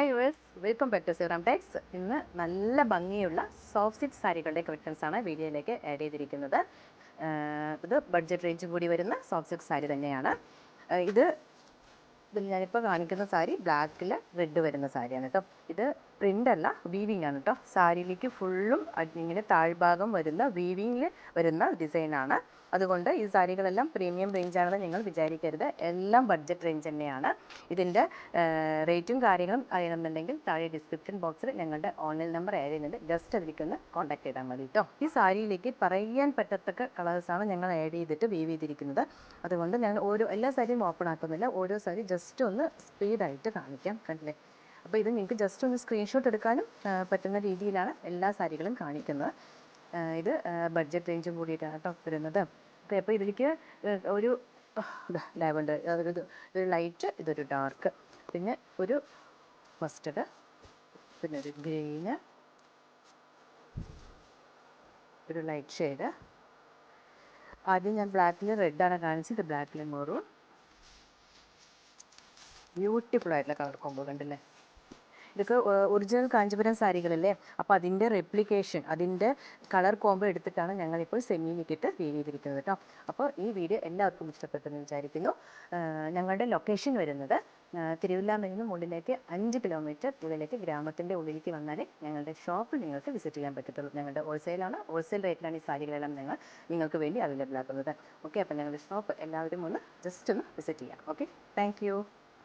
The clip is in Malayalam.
Hi yours, welcome back to Siram Techs. ഇന്ന് നല്ല ഭംഗിയുള്ള സോഫ്റ്റ് സിൽക്ക് സാരികളുടെ കളക്ഷൻസാണ് വീഡിയോയിലേക്ക് ആഡ് ചെയ്തിരിക്കുന്നത്. ഇത് ബഡ്ജറ്റ് റേഞ്ച് കൂടി വരുന്ന സോഫ്റ്റ് സിൽക്ക് സാരി തന്നെയാണ്. ഇതിൽ ഞാനിപ്പോൾ കാണിക്കുന്ന സാരി ബ്ലാക്കിൽ റെഡ് വരുന്ന സാരിയാണ് കേട്ടോ. ഇത് പ്രിൻ്റ് അല്ല, വീവിങ് ആണ് കേട്ടോ. സാരിയിലേക്ക് ഫുള്ളും ഇങ്ങനെ താഴ്ഭാഗം വരുന്ന വീവിങ്ങിൽ വരുന്ന ഡിസൈനാണ്. അതുകൊണ്ട് ഈ സാരികളെല്ലാം പ്രീമിയം റേഞ്ചാണെന്ന് നിങ്ങൾ വിചാരിക്കരുത്. എല്ലാം ബഡ്ജറ്റ് റേഞ്ച് തന്നെയാണ്. ഇതിൻ്റെ റേറ്റും കാര്യങ്ങളും അറിയണമെന്നുണ്ടെങ്കിൽ താഴെ ഡിസ്ക്രിപ്ഷൻ ബോക്സിൽ ഞങ്ങളുടെ ഓൺലൈൻ നമ്പർ ആഡ് ചെയ്യുന്നുണ്ട്. ജസ്റ്റ് അതിലേക്കൊന്ന് കോൺടാക്ട് ചെയ്താൽ മതി കേട്ടോ. ഈ സാരിയിലേക്ക് പറയാൻ പറ്റത്തക്ക കളേഴ്സാണ് ഞങ്ങൾ ആഡ് ചെയ്തിട്ട് വീവ് ചെയ്തിരിക്കുന്നത്. അതുകൊണ്ട് ഞങ്ങൾ എല്ലാ സാരിയും ഓപ്പൺ ആക്കുന്നില്ല. ഓരോ സാരി ജസ്റ്റ് ഒന്ന് സ്പീഡായിട്ട് കാണിക്കാം. കണ്ടില്ലേ? അപ്പോൾ ഇത് നിങ്ങൾക്ക് ജസ്റ്റ് ഒന്ന് സ്ക്രീൻഷോട്ട് എടുക്കാനും പറ്റുന്ന രീതിയിലാണ് എല്ലാ സാരികളും കാണിക്കുന്നത്. ഇത് ബഡ്ജറ്റ് റേഞ്ചും കൂടിയിട്ടാണ് കേട്ടോ വരുന്നത്. അപ്പോൾ ഇതിലേക്ക് ഒരു ലാവൻഡർ, ഇതൊരു ലൈറ്റ്, ഇതൊരു ഡാർക്ക്, പിന്നെ ഒരു മസ്റ്റർഡ്, പിന്നെ ഒരു ഗ്രീന്, ഒരു ലൈറ്റ് ഷെയ്ഡ്. ആദ്യം ഞാൻ ബ്ലാക്കിൽ റെഡാണ് കാണിച്ചത്. ബ്ലാക്കിൽ മെറൂൺ. ബ്യൂട്ടിഫുൾ ആയിട്ടുള്ള കളർ കോമ്പോ കണ്ടില്ലേ? ഇതൊക്കെ ഒറിജിനൽ കാഞ്ചീപുരം സാരികളല്ലേ, അപ്പോൾ അതിൻ്റെ റെപ്ലിക്കേഷൻ, അതിൻ്റെ കളർ കോമ്പോ എടുത്തിട്ടാണ് ഞങ്ങളിപ്പോൾ സെമിയിലിട്ടിട്ട് വീവ് ചെയ്തിരിക്കുന്നത് കേട്ടോ. അപ്പോൾ ഈ വീഡിയോ എല്ലാവർക്കും ഇഷ്ടപ്പെട്ടെന്ന് വിചാരിക്കുന്നു. ഞങ്ങളുടെ ലൊക്കേഷൻ വരുന്നത് തിരുവല്ലാമലയിൽ നിന്ന് മുകളിലേക്ക് 5 കിലോമീറ്റർ ഉള്ളിലേക്ക്, ഗ്രാമത്തിൻ്റെ ഉള്ളിലേക്ക് വന്നാൽ ഞങ്ങളുടെ ഷോപ്പ് നിങ്ങൾക്ക് വിസിറ്റ് ചെയ്യാൻ പറ്റത്തുള്ളൂ. ഞങ്ങളുടെ ഹോൾസെയിലാണ്, ഹോൾസെയിൽ റേറ്റിലാണ് ഈ സാരികളെല്ലാം നിങ്ങൾക്ക് വേണ്ടി അവൈലബിൾ ആക്കുന്നത്. ഓക്കെ, അപ്പോൾ ഞങ്ങളുടെ ഷോപ്പ് എല്ലാവരും ഒന്ന് ജസ്റ്റ് ഒന്ന് വിസിറ്റ് ചെയ്യാം. Okay, thank you.